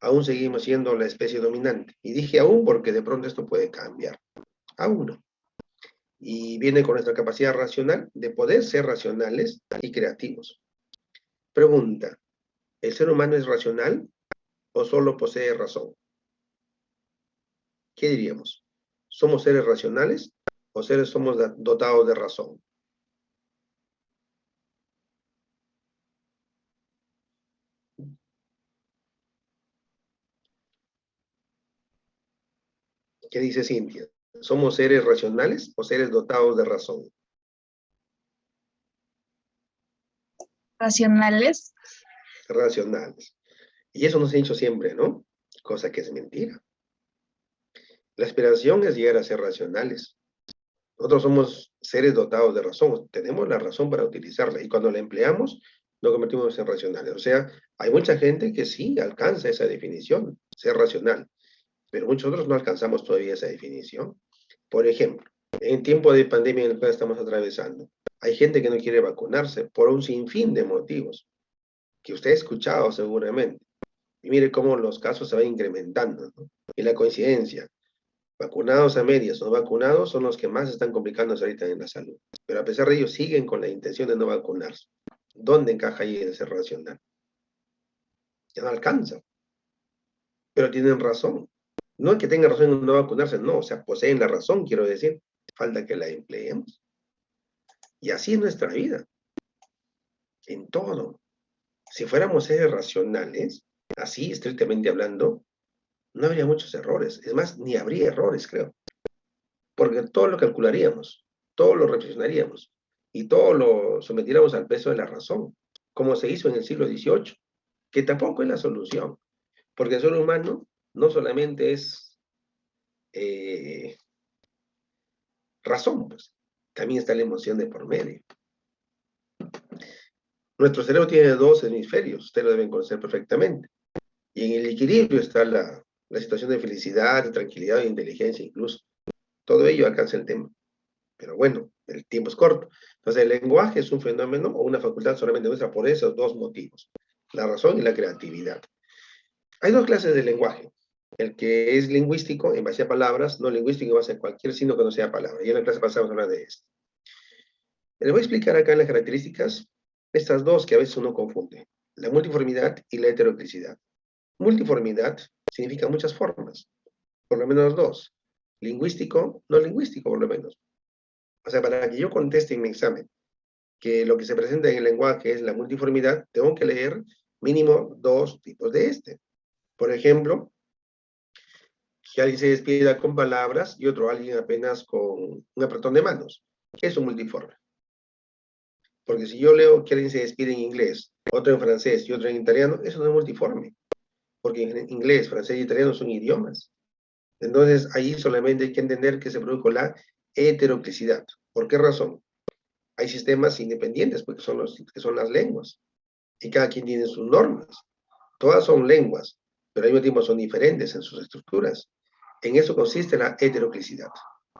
aún seguimos siendo la especie dominante. Y dije aún porque de pronto esto puede cambiar. Aún no. Y viene con nuestra capacidad racional de poder ser racionales y creativos. Pregunta, ¿el ser humano es racional o solo posee razón? ¿Qué diríamos? ¿Somos seres racionales o seres somos dotados de razón? ¿Qué dice Cintia? ¿Somos seres racionales o seres dotados de razón? Racionales. Racionales. Y eso nos ha dicho siempre, ¿no? Cosa que es mentira. La aspiración es llegar a ser racionales. Nosotros somos seres dotados de razón. Tenemos la razón para utilizarla. Y cuando la empleamos, nos convertimos en racionales. O sea, hay mucha gente que sí alcanza esa definición, ser racional. Pero muchos otros no alcanzamos todavía esa definición. Por ejemplo, en tiempo de pandemia en el cual estamos atravesando, hay gente que no quiere vacunarse por un sinfín de motivos que usted ha escuchado seguramente. Y mire cómo los casos se van incrementando, ¿no? Y la coincidencia, vacunados a medias, no vacunados, son los que más están complicándose ahorita en la salud. Pero a pesar de ello, siguen con la intención de no vacunarse. ¿Dónde encaja ahí el ser racional? Ya no alcanza. Pero tienen razón. No es que tengan razón en no vacunarse, no, o sea, poseen la razón, quiero decir. Falta que la empleemos. Y así es nuestra vida. En todo. Si fuéramos seres racionales, así estrictamente hablando, no habría muchos errores. Es más, ni habría errores, creo. Porque todo lo calcularíamos, todo lo reflexionaríamos y todo lo sometiríamos al peso de la razón, como se hizo en el siglo XVIII, que tampoco es la solución. Porque el ser humano no solamente es razón, pues, también está la emoción de por medio. Nuestro cerebro tiene dos hemisferios, ustedes lo deben conocer perfectamente. Y en el equilibrio está la situación de felicidad, de tranquilidad, de inteligencia incluso. Todo ello alcanza el tema. Pero bueno, el tiempo es corto. Entonces, el lenguaje es un fenómeno o una facultad solamente nuestra por esos dos motivos, la razón y la creatividad. Hay dos clases de lenguaje. El que es lingüístico en base a palabras, no lingüístico en base a cualquier signo que no sea palabra. Y en la clase pasada vamos a hablar de esto. Les voy a explicar acá en las características estas dos que a veces uno confunde, la multiformidad y la heteroclicidad. Multiformidad significa muchas formas, por lo menos dos. Lingüístico, no lingüístico por lo menos. O sea, para que yo conteste en mi examen que lo que se presenta en el lenguaje es la multiformidad, tengo que leer mínimo dos tipos de este. Por ejemplo, que alguien se despida con palabras y otro alguien apenas con un apretón de manos. Es un multiforme. Porque si yo leo que alguien se despide en inglés, otro en francés y otro en italiano, eso no es multiforme. Porque en inglés, francés y italiano son idiomas. Entonces, ahí solamente hay que entender que se produjo la heteroclicidad. ¿Por qué razón? Hay sistemas independientes, porque que son las lenguas. Y cada quien tiene sus normas. Todas son lenguas, pero al mismo tiempo son diferentes en sus estructuras. En eso consiste la heteroclicidad.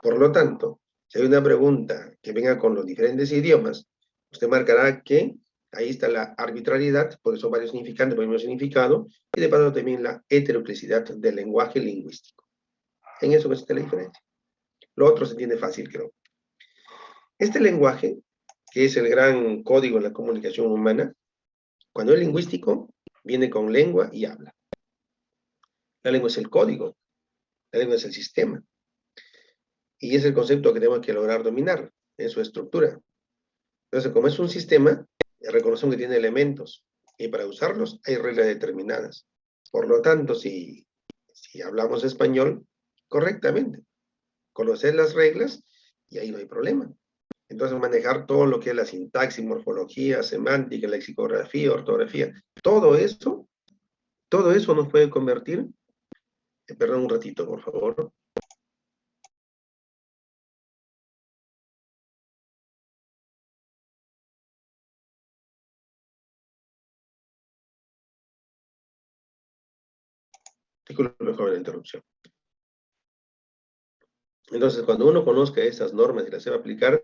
Por lo tanto, si hay una pregunta que venga con los diferentes idiomas, usted marcará que ahí está la arbitrariedad, por eso varios significantes, por el mismo significado, y de paso también la heteroclicidad del lenguaje lingüístico. En eso consiste la diferencia. Lo otro se entiende fácil, creo. Este lenguaje, que es el gran código en la comunicación humana, cuando es lingüístico, viene con lengua y habla. La lengua es el código, la lengua es el sistema. Y es el concepto que tenemos que lograr dominar en su estructura. Entonces, como es un sistema, reconocemos que tiene elementos y para usarlos hay reglas determinadas. Por lo tanto, si hablamos español correctamente, conocer las reglas y ahí no hay problema. Entonces, manejar todo lo que es la sintaxis, morfología, semántica, lexicografía, ortografía, todo eso nos puede convertir, perdón un ratito, por favor. Disculpe, mejor la interrupción. Entonces, cuando uno conozca esas normas y las sepa aplicar,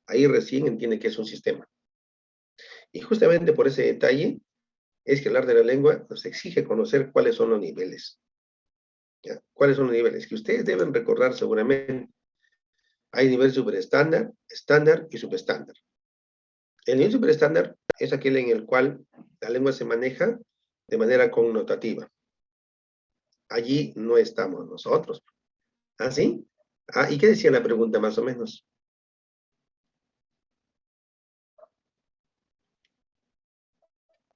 ahí recién entiende que es un sistema. Y justamente por ese detalle, es que hablar de la lengua nos exige conocer cuáles son los niveles. ¿Ya? ¿Cuáles son los niveles? Que ustedes deben recordar seguramente. Hay nivel superestándar, estándar y subestándar. El nivel superestándar es aquel en el cual la lengua se maneja de manera connotativa. Allí no estamos nosotros. ¿Ah, sí? Ah, ¿y qué decía la pregunta más o menos?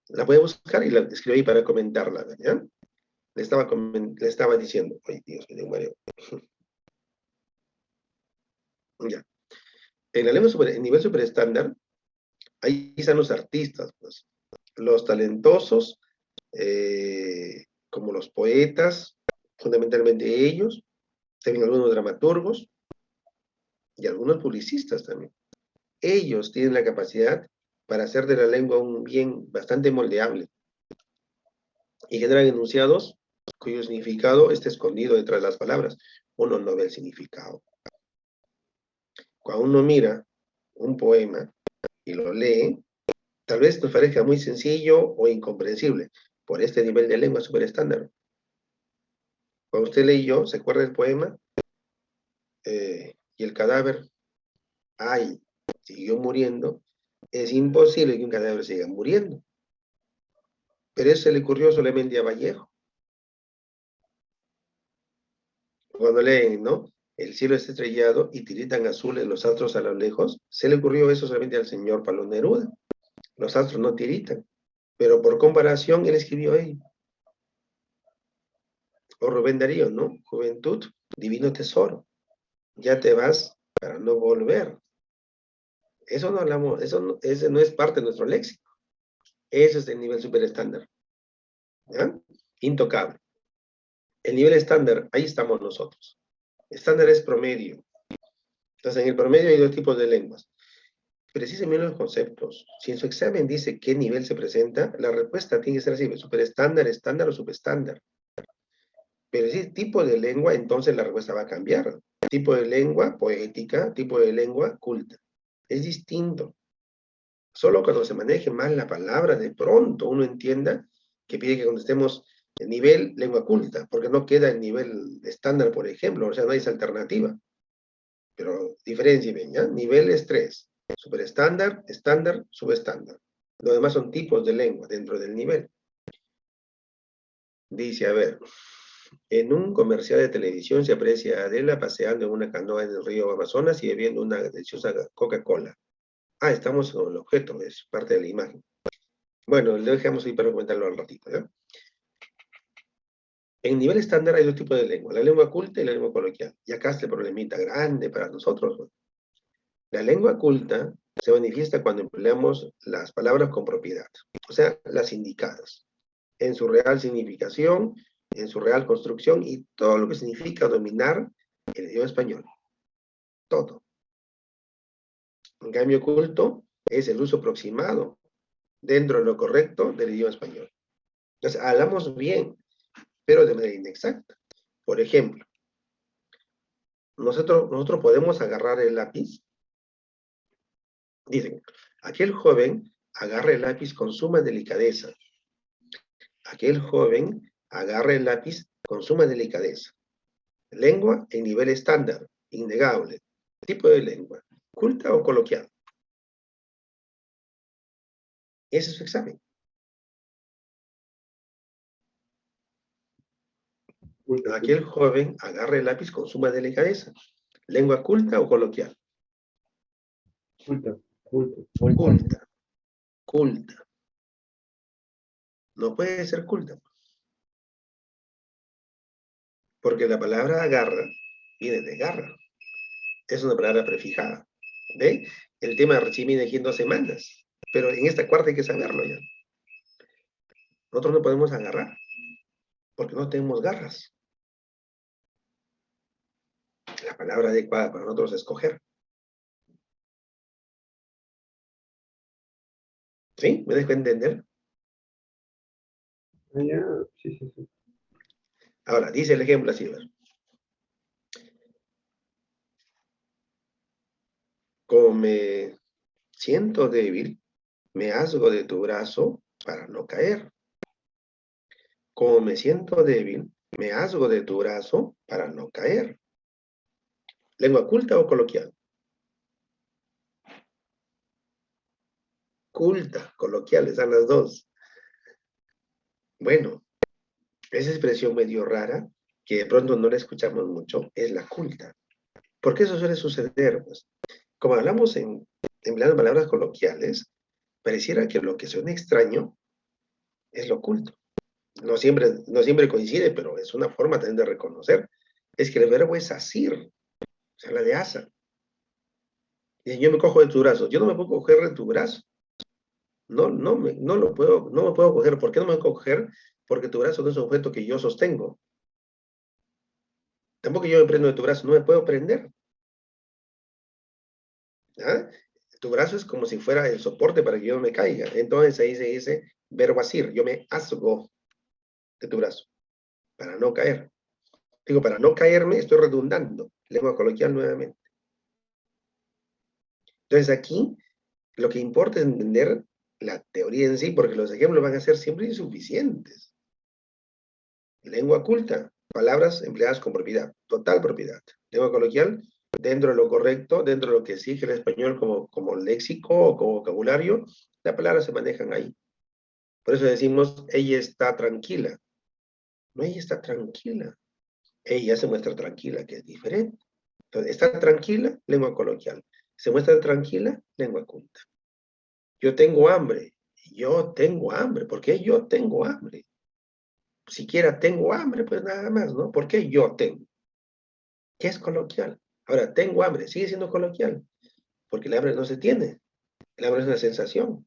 La voy a buscar y la escribí para comentarla, ¿ya? Le estaba diciendo, ay Dios, me dio un mareo. Ya. En la lengua en nivel superestándar, ahí están los artistas, pues, los talentosos, como los poetas, fundamentalmente ellos, también algunos dramaturgos y algunos publicistas también. Ellos tienen la capacidad para hacer de la lengua un bien bastante moldeable y generan enunciados cuyo significado está escondido detrás de las palabras. Uno no ve el significado. Cuando uno mira un poema y lo lee, tal vez nos parezca muy sencillo o incomprensible por este nivel de lengua súper estándar. Cuando usted leyó, ¿se acuerda del poema? Y el cadáver, ay, siguió muriendo. Es imposible que un cadáver siga muriendo. Pero eso se le ocurrió solamente a Vallejo. Cuando leen, ¿no? El cielo está estrellado y tiritan azules los astros a lo lejos, se le ocurrió eso solamente al señor Pablo Neruda. Los astros no tiritan, pero por comparación él escribió ahí. O Rubén Darío, ¿no? Juventud, divino tesoro. Ya te vas para no volver. Eso no hablamos, ese no es parte de nuestro léxico. Eso es el nivel super estándar. ¿Ya? Intocable. El nivel estándar, ahí estamos nosotros. Estándar es promedio. Entonces, en el promedio hay dos tipos de lenguas. Precisen bien los conceptos. Si en su examen dice qué nivel se presenta, la respuesta tiene que ser así, superestándar, estándar o subestándar. Pero si es tipo de lengua, entonces la respuesta va a cambiar. Tipo de lengua poética, tipo de lengua culta. Es distinto. Solo cuando se maneje mal la palabra, de pronto uno entienda que pide que contestemos el nivel lengua culta, porque no queda el nivel estándar, por ejemplo, o sea, no hay esa alternativa. Pero diferencien, ¿ya? Nivel es 3. Superestándar, estándar, subestándar. Lo demás son tipos de lengua dentro del nivel. Dice, a ver, en un comercial de televisión se aprecia a Adela paseando en una canoa en el río Amazonas y bebiendo una deliciosa Coca-Cola. Ah, estamos con el objeto, es parte de la imagen. Bueno, lo dejamos ahí para comentarlo al ratito, ¿ya? En nivel estándar hay dos tipos de lengua, la lengua culta y la lengua coloquial. Y acá está el problemita grande para nosotros, ¿no? La lengua culta se manifiesta cuando empleamos las palabras con propiedad, o sea, las indicadas, en su real significación, en su real construcción y todo lo que significa dominar el idioma español. Todo. En cambio, culto es el uso aproximado dentro de lo correcto del idioma español. Entonces, hablamos bien, pero de manera inexacta. Por ejemplo, nosotros podemos agarrar el lápiz. Dicen, aquel joven agarra el lápiz con suma delicadeza. Aquel joven agarra el lápiz con suma delicadeza. Lengua en nivel estándar, innegable. Tipo de lengua, culta o coloquial. Ese es su examen. Aquel joven agarra el lápiz con suma delicadeza. Lengua culta o coloquial. Culta, culta. Culta, culta. No puede ser culta, porque la palabra agarra viene de garra. Es una palabra prefijada. ¿Ve? El tema recién viene aquí en 2 semanas, pero en esta cuarta hay que saberlo ya. Nosotros no podemos agarrar, porque no tenemos garras. La palabra adecuada para nosotros es coger. ¿Sí? ¿Me dejo entender? Ah, ya, sí, sí, sí. Ahora, dice el ejemplo así, ¿ver? Como me siento débil, me asgo de tu brazo para no caer. Como me siento débil, me asgo de tu brazo para no caer. ¿Lengua culta o coloquial? Culta, coloquial, están las dos. Bueno, esa expresión medio rara, que de pronto no la escuchamos mucho, es la culta. ¿Por qué eso suele suceder? Pues, como hablamos empleando palabras coloquiales, pareciera que lo que suena extraño es lo oculto. No siempre coincide, pero es una forma también de reconocer. Es que el verbo es asir, o sea, la de asa. Y yo me cojo de tu brazo. Yo no me puedo coger de tu brazo. No me puedo coger. ¿Por qué no me puedo coger? Porque tu brazo no es un objeto que yo sostengo. Tampoco yo me prendo de tu brazo, no me puedo prender. ¿Ah? Tu brazo es como si fuera el soporte para que yo no me caiga. Entonces ahí se dice verbo asir. Yo me asgo de tu brazo para no caer. Digo, para no caerme, estoy redundando. Lengua coloquial nuevamente. Entonces aquí lo que importa es entender la teoría en sí, porque los ejemplos van a ser siempre insuficientes. Lengua culta, palabras empleadas con propiedad, total propiedad. Lengua coloquial, dentro de lo correcto, dentro de lo que exige el español como léxico o como vocabulario, las palabras se manejan ahí. Por eso decimos, ella está tranquila. No, ella está tranquila. Ella se muestra tranquila, que es diferente. Entonces, está tranquila, lengua coloquial. Se muestra tranquila, lengua culta. Yo tengo hambre. Yo tengo hambre. ¿Por qué yo tengo hambre? Siquiera tengo hambre, pues nada más, ¿no? ¿Por qué yo tengo? ¿Qué es coloquial? Ahora, tengo hambre, sigue siendo coloquial, porque el hambre no se tiene. El hambre es una sensación.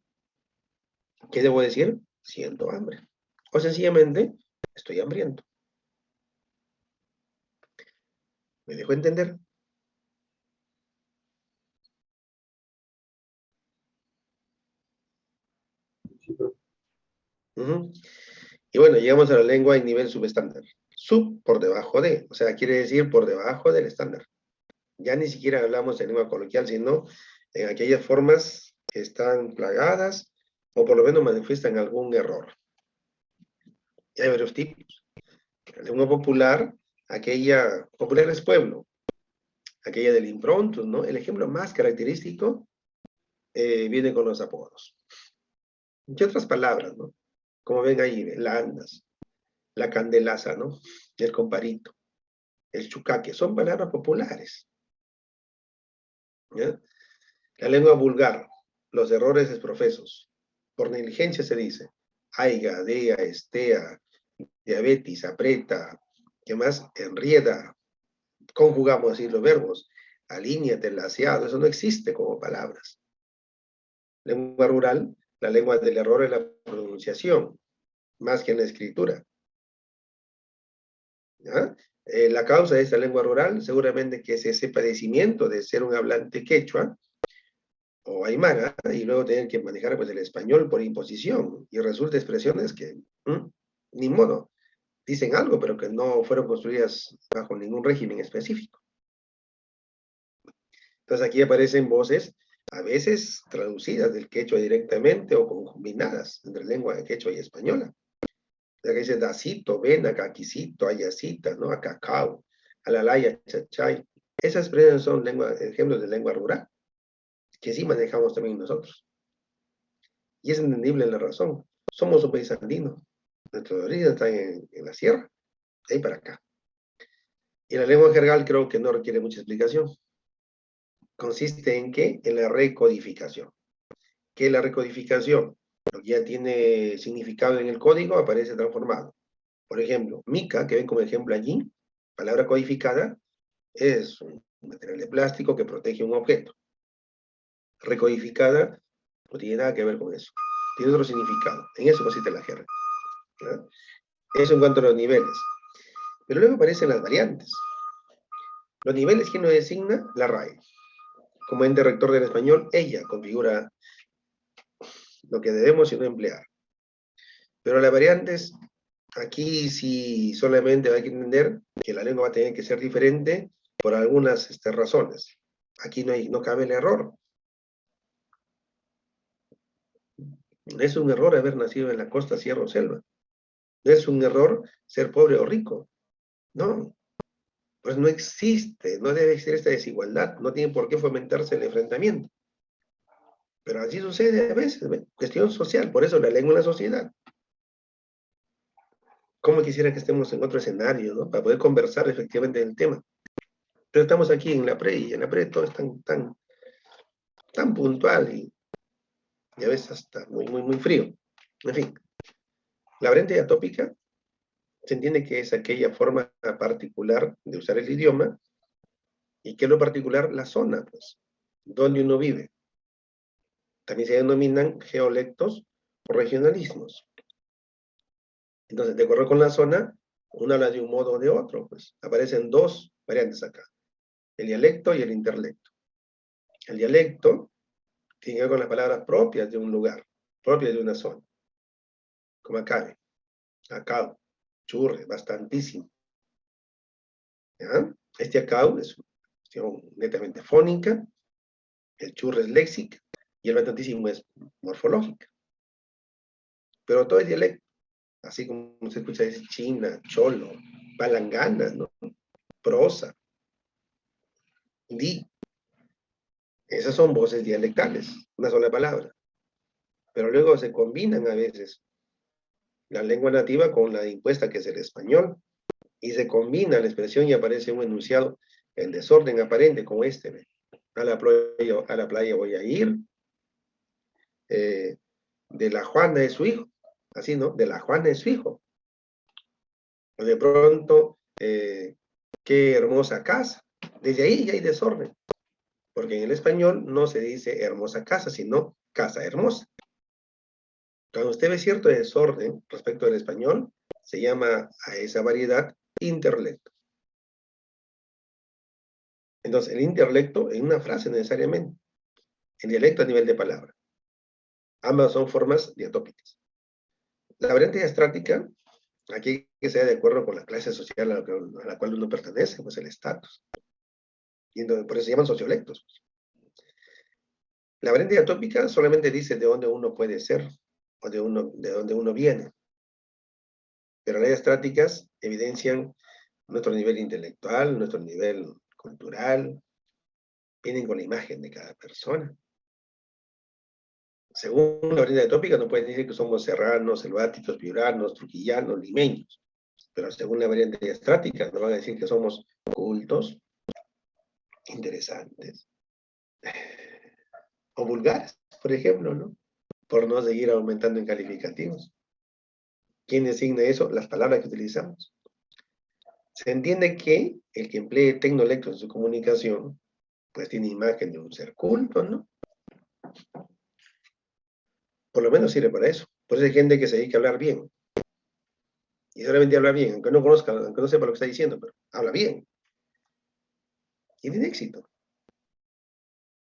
¿Qué debo decir? Siento hambre. O sencillamente, estoy hambriento. ¿Me dejo entender? Ujú. Y bueno, llegamos a la lengua en nivel subestándar. Sub por debajo de, o sea, quiere decir por debajo del estándar. Ya ni siquiera hablamos de lengua coloquial, sino en aquellas formas que están plagadas o por lo menos manifiestan algún error. Y hay varios tipos. La lengua popular, aquella, popular es pueblo, aquella del impronto, ¿no? El ejemplo más característico viene con los apodos. ¿Qué otras palabras, no? Como ven ahí, la andas, la candelaza, ¿no? El comparito, el chucaque, son palabras populares. ¿Ya? La lengua vulgar, los errores exprofesos. Por negligencia se dice, aiga, dea, estea, diabetes, aprieta, ¿qué más? Enrieda. Conjugamos así los verbos, alíñate, laseado, eso no existe como palabras. Lengua rural, la lengua del error en la pronunciación, más que en la escritura. ¿Ya? La causa de esta lengua rural seguramente que es ese padecimiento de ser un hablante quechua o aymara y luego tener que manejar pues, el español por imposición y resulta expresiones que ni modo, dicen algo pero que no fueron construidas bajo ningún régimen específico. Entonces aquí aparecen voces a veces traducidas del quechua directamente o combinadas entre lengua de quechua y española. La que dice dacito, vena, caquisito, ayacita, ¿no? A cacao, alalaya, chachay. Esas expresiones son ejemplos de lengua rural, que sí manejamos también nosotros. Y es entendible la razón. Somos un país andino. Nuestros orígenes están en la sierra, de ahí para acá. Y la lengua jergal creo que no requiere mucha explicación. Consiste en qué? En la recodificación. ¿Qué es la recodificación? Lo que ya tiene significado en el código aparece transformado. Por ejemplo, mica, que ven como ejemplo allí, palabra codificada, es un material de plástico que protege un objeto. Recodificada no tiene nada que ver con eso. Tiene otro significado. En eso consiste la jerga. ¿No? Eso en cuanto a los niveles. Pero luego aparecen las variantes. Los niveles, ¿quién lo designa? La RAE. Como ente rector del español, ella configura lo que debemos y no emplear. Pero las variantes, aquí sí solamente hay que entender que la lengua va a tener que ser diferente por algunas razones. Aquí no cabe el error. Es un error haber nacido en la costa, sierra o selva. No es un error ser pobre o rico. No, pues no existe, no debe existir esta desigualdad, no tiene por qué fomentarse el enfrentamiento. Pero así sucede a veces, ¿ve? Cuestión social, por eso la lengua en la sociedad. ¿Cómo quisiera que estemos en otro escenario, ¿no? Para poder conversar efectivamente del tema? Pero estamos aquí en la pre, y en la pre todo es tan puntual y a veces hasta muy frío. En fin, la variante atópica se entiende que es aquella forma particular de usar el idioma y que es lo particular la zona, pues, donde uno vive. También se denominan geolectos o regionalismos. Entonces, de acuerdo con la zona, uno habla de un modo o de otro, pues aparecen dos variantes acá, el dialecto y el interlecto. El dialecto tiene que ver con las palabras propias de un lugar, propias de una zona, como acabe, acá, churre, bastantísimo. ¿Ya? Este acau es una cuestión netamente fónica, el churre es léxica y el bastantísimo es morfológica. Pero todo es dialecto, así como se escucha decir china, cholo, palangana, ¿no? Prosa, di. Esas son voces dialectales, una sola palabra. Pero luego se combinan a veces la lengua nativa con la impuesta que es el español, y se combina la expresión y aparece un enunciado en desorden aparente como este. ¿Ve? A la playa voy a ir, de la Juana es su hijo, así, ¿no? De la Juana es su hijo. O de pronto, qué hermosa casa. Desde ahí ya hay desorden, porque en el español no se dice hermosa casa, sino casa hermosa. Cuando usted ve cierto desorden respecto del español, se llama a esa variedad interlecto. Entonces, el interlecto en una frase necesariamente, el dialecto a nivel de palabra. Ambas son formas diatópicas. La variante diastrática, aquí hay que sea de acuerdo con la clase social a la cual uno pertenece, pues el estatus. Y entonces, por eso se llaman sociolectos. La variante diatópica solamente dice de dónde uno puede ser, o de dónde uno viene. Pero las diastráticas evidencian nuestro nivel intelectual, nuestro nivel cultural, vienen con la imagen de cada persona. Según la variedad tópica, no pueden decir que somos serranos, selváticos, piuranos, truquillanos, limeños. Pero según la variante estrática, nos van a decir que somos cultos, interesantes, o vulgares, por ejemplo, ¿no? Por no seguir aumentando en calificativos. ¿Quién designa eso? Las palabras que utilizamos. Se entiende que el que emplee tecnolectos en su comunicación, pues tiene imagen de un ser culto, ¿no? Por lo menos sirve para eso. Por eso hay gente que se dedica a hablar bien. Y solamente habla bien, aunque no conozca, aunque no sepa lo que está diciendo, pero habla bien. Y tiene éxito.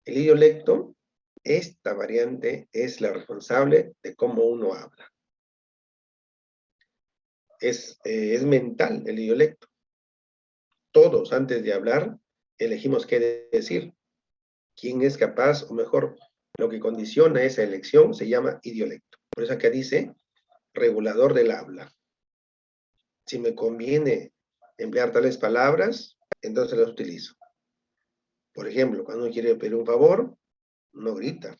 El idiolecto, esta variante es la responsable de cómo uno habla. Es mental el idiolecto. Todos, antes de hablar, elegimos qué decir. ¿Quién es capaz, o mejor, lo que condiciona esa elección se llama idiolecto? Por eso acá dice regulador del habla. Si me conviene emplear tales palabras, entonces las utilizo. Por ejemplo, cuando uno quiere pedir un favor, no grita,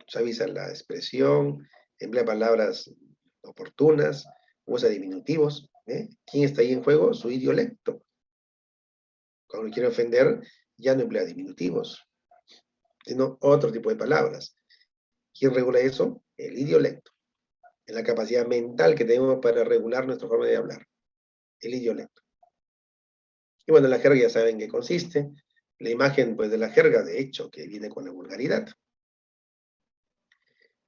suaviza la expresión, emplea palabras oportunas, usa diminutivos. ¿Quién está ahí en juego? Su idiolecto. Cuando quiere ofender, ya no emplea diminutivos, sino otro tipo de palabras. ¿Quién regula eso? El idiolecto. Es la capacidad mental que tenemos para regular nuestra forma de hablar. El idiolecto. Y bueno, la jerga ya saben en qué consiste. La imagen, pues, de la jerga, de hecho, que viene con la vulgaridad.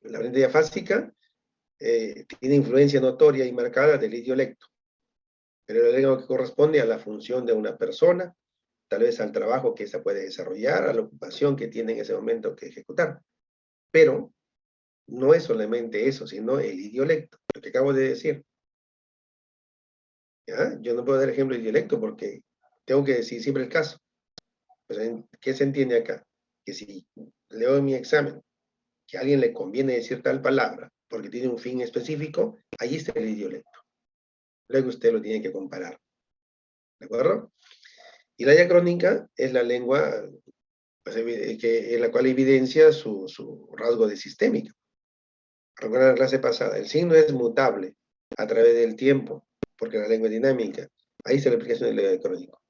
La variante diafásica tiene influencia notoria y marcada del idiolecto, pero el lengua que corresponde a la función de una persona, tal vez al trabajo que ésta puede desarrollar, a la ocupación que tiene en ese momento que ejecutar. Pero no es solamente eso, sino el idiolecto, lo que acabo de decir. ¿Ya? Yo no puedo dar ejemplo de idiolecto porque tengo que decir siempre el caso. Pero ¿qué se entiende acá? Que si leo en mi examen que a alguien le conviene decir tal palabra porque tiene un fin específico, ahí está el idiolecto. Luego usted lo tiene que comparar, ¿de acuerdo? Y la diacrónica es la lengua pues, en la cual evidencia su rasgo de sistémica. Recuerda la clase pasada, el signo es mutable a través del tiempo, porque la lengua es dinámica. Ahí está la explicación del diacrónico.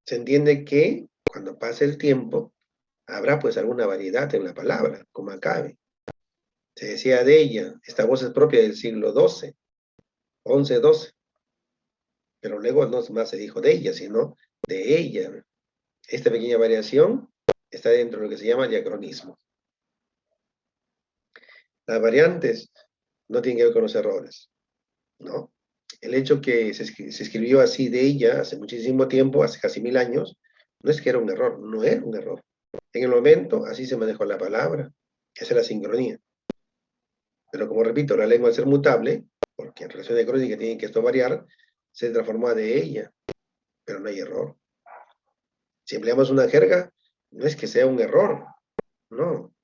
Se entiende que cuando pase el tiempo, habrá pues alguna variedad en la palabra, como acabe. Se decía de ella, esta voz es propia del siglo XII, XI, XII, pero luego no más se dijo de ella, sino de ella. Esta pequeña variación está dentro de lo que se llama diacronismo. Las variantes no tienen que ver con los errores, ¿no? El hecho que se escribió así de ella hace muchísimo tiempo, hace casi 1000 años, no es que era un error, no era un error. En el momento, así se manejó la palabra, esa es la sincronía. Pero como repito, la lengua al ser mutable, porque en relación de crónica tiene que esto variar, se transformó a de ella, pero no hay error. Si empleamos una jerga, no es que sea un error, no,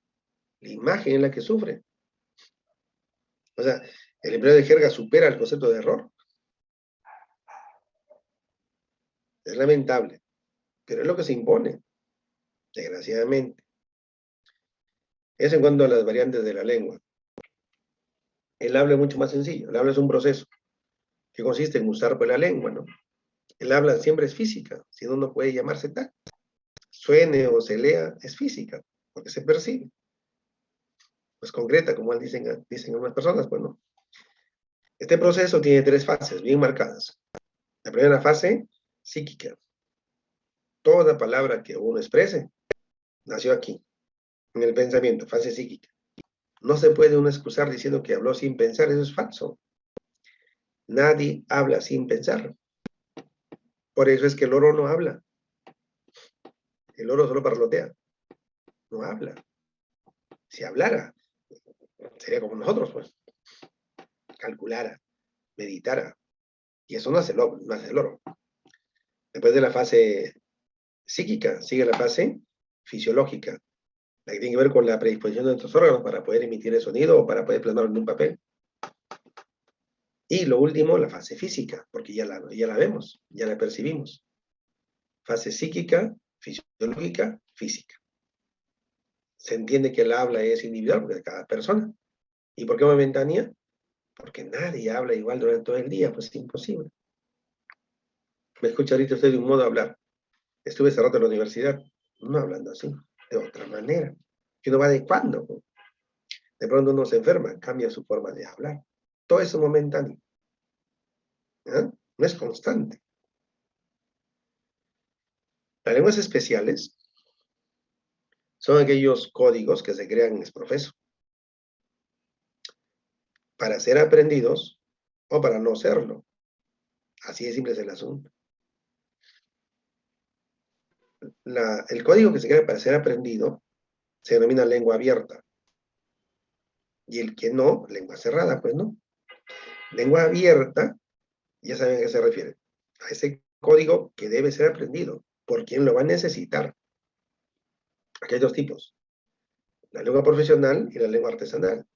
la imagen es la que sufre. O sea, el empleo de jerga supera el concepto de error. Es lamentable, pero es lo que se impone, desgraciadamente. Eso en cuanto a las variantes de la lengua. El habla es mucho más sencillo. El habla es un proceso que consiste en usar pues la lengua, ¿no? El habla siempre es física, si no, no puede llamarse tal. Suene o se lea, es física, porque se percibe. Pues concreta, como dicen algunas personas, pues no. Este proceso tiene 3 fases bien marcadas. La primera fase, psíquica. Toda palabra que uno exprese nació aquí, en el pensamiento, fase psíquica. No se puede uno excusar diciendo que habló sin pensar, eso es falso. Nadie habla sin pensar. Por eso es que el loro no habla. El loro solo parlotea, no habla. Si hablara, sería como nosotros, pues. Calculara, meditara. Y eso no hace el loro. Después de la fase psíquica, sigue la fase fisiológica, la que tiene que ver con la predisposición de nuestros órganos para poder emitir el sonido o para poder plasmarlo en un papel. Y lo último, la fase física, porque ya la vemos, ya la percibimos. Fase psíquica, fisiológica, física. Se entiende que el habla es individual, porque de cada persona. ¿Y por qué momentánea? Porque nadie habla igual durante todo el día, pues es imposible. Me escucha ahorita usted de un modo de hablar. Estuve ese rato en la universidad, no hablando así, de otra manera. Que uno va adecuando. De pronto uno se enferma, cambia su forma de hablar. Todo eso es momentáneo. ¿Eh? No es constante. Las lenguas especiales son aquellos códigos que se crean ex profeso para ser aprendidos o para no serlo. Así de simple es el asunto. El código que se crea para ser aprendido se denomina lengua abierta. Y el que no, lengua cerrada, pues no. Lengua abierta, ya saben a qué se refiere. A ese código que debe ser aprendido por quien lo va a necesitar. Aquí hay 2 tipos. La lengua profesional y la lengua artesanal.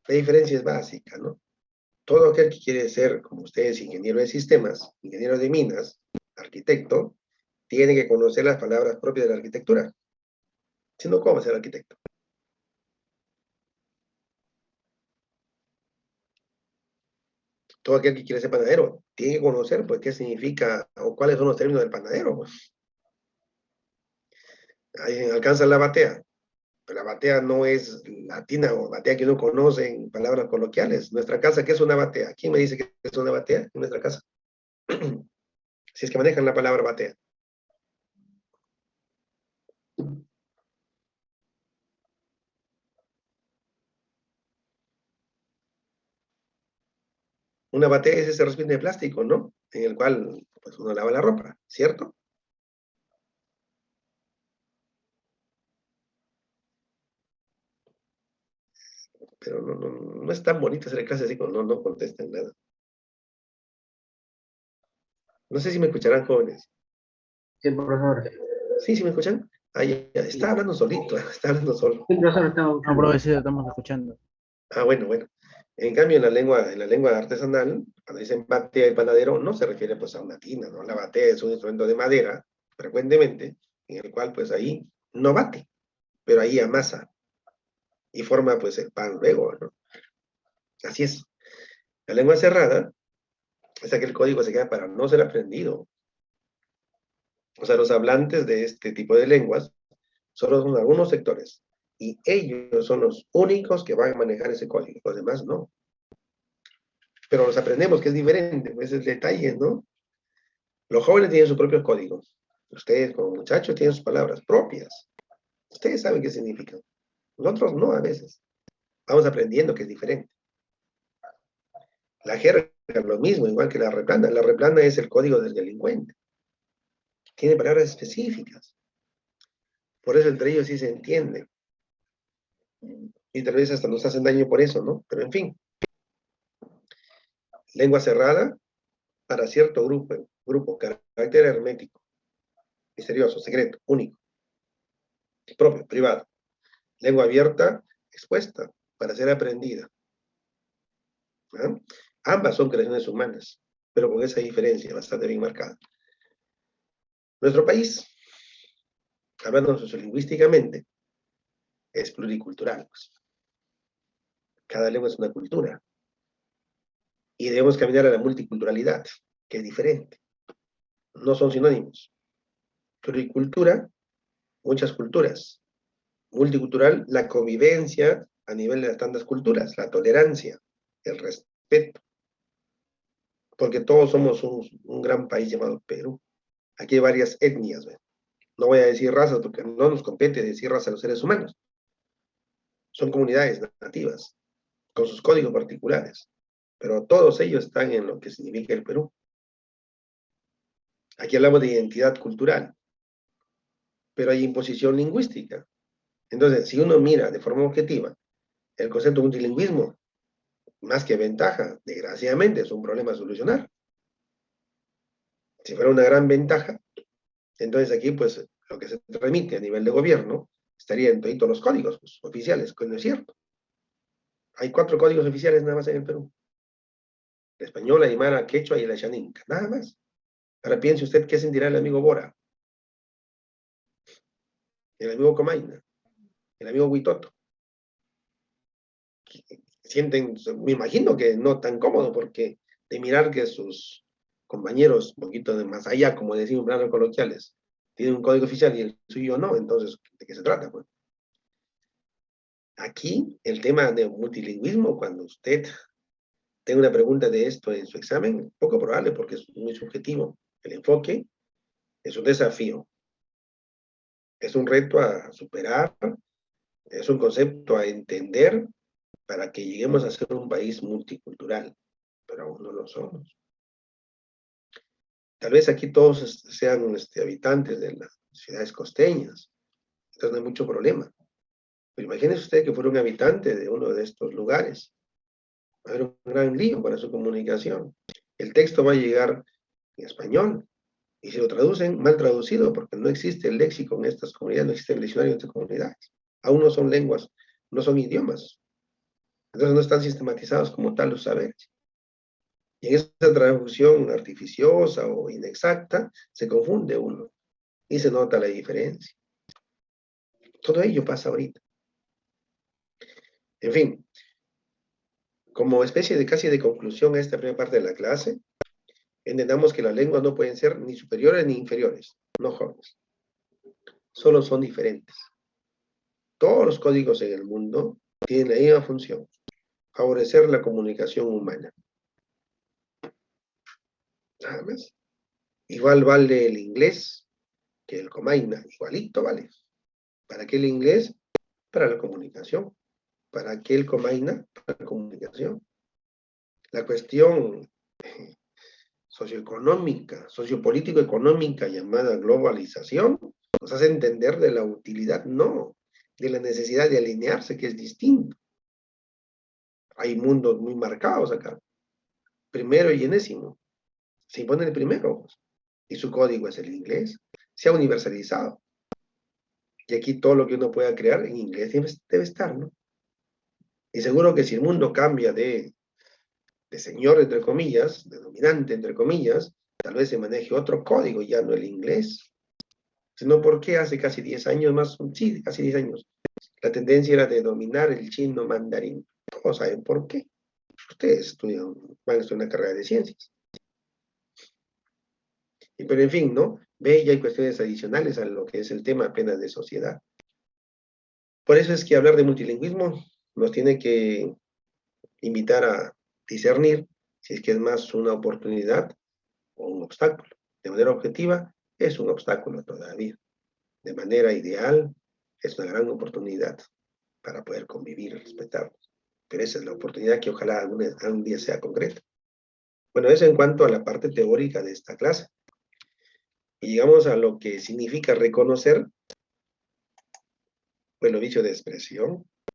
La diferencia es básica, ¿no? Todo aquel que quiere ser, como ustedes, ingeniero de sistemas, ingeniero de minas, arquitecto, tiene que conocer las palabras propias de la arquitectura. Si no, ¿cómo va a ser arquitecto? Todo aquel que quiere ser panadero tiene que conocer pues, qué significa o cuáles son los términos del panadero. Pues. Ahí alcanza la batea. Pero la batea no es latina o batea que uno conoce en palabras coloquiales. Nuestra casa, ¿qué es una batea? ¿Quién me dice que es una batea en nuestra casa? Si es que manejan la palabra batea. Una batea es ese recipiente de plástico, ¿no? En el cual pues, uno lava la ropa, ¿cierto? Pero no es tan bonito hacer clase así cuando no contestan nada. No sé si me escucharán, jóvenes. Sí, profesor. Sí, sí me escuchan. Ah, ya. Está hablando solito, está hablando solo. Sí, profesor, estamos No, escuchando. profesor, estamos escuchando. Ah, bueno. En cambio, en la lengua artesanal, cuando dicen batea el panadero, no se refiere pues a una tina, ¿no? La batea es un instrumento de madera, frecuentemente, en el cual pues ahí no bate, pero ahí amasa y forma pues el pan luego, ¿no? Así es. La lengua cerrada es aquel código que se queda para no ser aprendido. O sea, los hablantes de este tipo de lenguas solo son algunos sectores y ellos son los únicos que van a manejar ese código, los demás no. Pero los aprendemos, que es diferente, pues es el detalle, ¿no? Los jóvenes tienen sus propios códigos. Ustedes, como muchachos, tienen sus palabras propias. Ustedes saben qué significan. Nosotros no, a veces. Vamos aprendiendo que es diferente. La jerga es lo mismo, igual que la replana. La replana es el código del delincuente. Tiene palabras específicas. Por eso entre ellos sí se entiende. Y tal vez hasta nos hacen daño por eso, ¿no? Pero en fin, lengua cerrada para cierto grupo, carácter hermético, misterioso, secreto, único, propio, privado. Lengua abierta, expuesta, para ser aprendida. ¿Ah? Ambas son creaciones humanas, pero con esa diferencia bastante bien marcada. Nuestro país, hablando sociolingüísticamente, es pluricultural. Pues. Cada lengua es una cultura. Y debemos caminar a la multiculturalidad, que es diferente. No son sinónimos. Pluricultura, muchas culturas. Multicultural, la convivencia a nivel de las tantas culturas, la tolerancia, el respeto. Porque todos somos un gran país llamado Perú. Aquí hay varias etnias. ¿Ve? No voy a decir razas porque no nos compete decir raza a los seres humanos. Son comunidades nativas, con sus códigos particulares. Pero todos ellos están en lo que significa el Perú. Aquí hablamos de identidad cultural, pero hay imposición lingüística. Entonces, si uno mira de forma objetiva el concepto de multilingüismo, más que ventaja, desgraciadamente, es un problema a solucionar. Si fuera una gran ventaja, entonces aquí, pues, lo que se remite a nivel de gobierno estaría en todos los códigos pues, oficiales, que no es cierto. Hay 4 códigos oficiales nada más en el Perú. El español, el aymara, quechua y el ayaninca, nada más. Ahora piense usted qué sentirá el amigo Bora, el amigo Comaina, el amigo Huitoto. Sienten, me imagino que no tan cómodo, porque de mirar que sus compañeros, un poquito de más allá, como decimos en planos coloquiales, tienen un código oficial y el suyo no, entonces, ¿de qué se trata? Pues? Aquí, el tema de multilingüismo, cuando usted tenga una pregunta de esto en su examen, poco probable porque es muy subjetivo. El enfoque es un desafío, es un reto a superar, es un concepto a entender para que lleguemos a ser un país multicultural, pero aún no lo somos. Tal vez aquí todos sean habitantes de las ciudades costeñas, entonces no hay mucho problema. Pero imagínese usted que fuera un habitante de uno de estos lugares. Va a haber un gran lío para su comunicación. El texto va a llegar en español, y si lo traducen, mal traducido, porque no existe el léxico en estas comunidades, no existe el diccionario en estas comunidades. Aún no son lenguas, no son idiomas. Entonces no están sistematizados como tal los saberes. Y en esa traducción artificiosa o inexacta, se confunde uno y se nota la diferencia. Todo ello pasa ahorita. En fin, como especie de casi de conclusión a esta primera parte de la clase, entendamos que las lenguas no pueden ser ni superiores ni inferiores, no jóvenes. Solo son diferentes. Todos los códigos en el mundo tienen la misma función, favorecer la comunicación humana. Nada más. Igual vale el inglés que el comaina, igualito vale. ¿Para qué el inglés? Para la comunicación. ¿Para qué el comaina? Para la comunicación. La cuestión socioeconómica, sociopolítico-económica llamada globalización, nos hace entender de la utilidad, no, de la necesidad de alinearse, que es distinto. Hay mundos muy marcados acá. Primero y enésimo. Se impone el primero. Y su código es el inglés. Se ha universalizado. Y aquí todo lo que uno pueda crear en inglés debe estar, ¿no? Y seguro que si el mundo cambia de señor, entre comillas, de dominante, entre comillas, tal vez se maneje otro código, ya no el inglés. Sino porque hace casi 10 años más, sí, casi 10 años, la tendencia era de dominar el chino mandarín. Todos saben por qué. Ustedes estudian, van a estudiar una carrera de ciencias. Y pero en fin, ¿no? Ve, ya hay cuestiones adicionales a lo que es el tema apenas de sociedad. Por eso es que hablar de multilingüismo nos tiene que invitar a discernir si es que es más una oportunidad o un obstáculo. De manera objetiva, es un obstáculo todavía. De manera ideal, es una gran oportunidad para poder convivir y respetarnos. Pero esa es la oportunidad que ojalá algún día sea concreta. Bueno, eso en cuanto a la parte teórica de esta clase. Y llegamos a lo que significa reconocer, pues, lo dicho de expresión,